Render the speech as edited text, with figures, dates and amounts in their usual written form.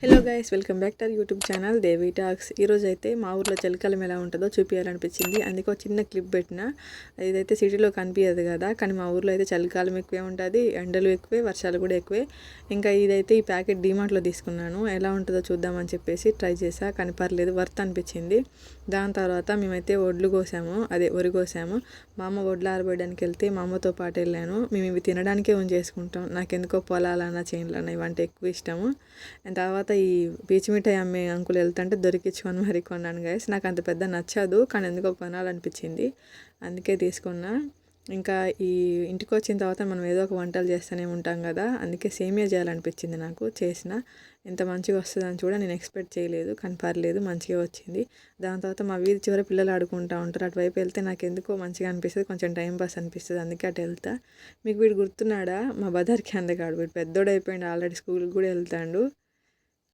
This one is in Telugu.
Hello guys, welcome back to YouTube channel Devi talks. ఈరోజు అయితే మా ఊర్లో చలికాలం ఎలా ఉంటుందో చూపించాలనిపించింది. అందుకే ఒక చిన్న క్లిప్ పెట్టిన. ఇదైతే సిటీలో కనిపించదు కదా, కానీ మా ఊర్లో అయితే చలికాలం ఎక్కువే ఉంటుంది, ఎండలు ఎక్కువే, వర్షాలు కూడా ఎక్కువే. ఇంకా ఇదైతే ఈ ప్యాకెట్ డీమార్ట్లో తీసుకున్నాను. ఎలా ఉంటుందో చూద్దామని చెప్పేసి ట్రై చేసా, కానీ పర్లేదు, వర్త్ అనిపించింది. దాని తర్వాత మేమైతే వడ్లు కోసాము, వరి కోసాము. మా అమ్మ వడ్లు ఆరబోయడానికి వెళ్తే మా అమ్మతో పాటు వెళ్ళాను. మేము ఇవి తినడానికే చేసుకుంటాం. నాకెందుకో పొలాలన్నా చేనులన్నా ఇవంటే ఎక్కువ ఇష్టము. అండ్ తర్వాత ఈ పీచు మిఠాయి అమ్మే అంకుల్ వెళ్తుంటే దొరికించుకొని మరి కొన్నాను గైస్. నాకు అంత పెద్ద నచ్చదు, కానీ ఎందుకో కొనాలనిపించింది, అందుకే తీసుకున్నా. ఇంకా ఈ ఇంటికి వచ్చిన తర్వాత మనం ఏదో ఒక వంటలు చేస్తూనే ఉంటాం కదా, అందుకే సేమియా చేయాలనిపించింది నాకు. చేసిన ఎంత మంచిగా వస్తుందని కూడా నేను ఎక్స్పెక్ట్ చేయలేదు, కానీ పర్లేదు, మంచిగా వచ్చింది. దాని తర్వాత మా వీధి చివర పిల్లలు ఆడుకుంటూ ఉంటారు, అటువైపు వెళ్తే నాకు ఎందుకో మంచిగా అనిపిస్తుంది, కొంచెం టైం పాస్ అనిపిస్తుంది, అందుకే అటు వెళ్తా. మీకు వీడు గుర్తున్నాడా? మా బజార్కి అందగాడు, వీడు పెద్దోడు అయిపోయింది, ఆల్రెడీ స్కూల్కి కూడా వెళ్తాడు.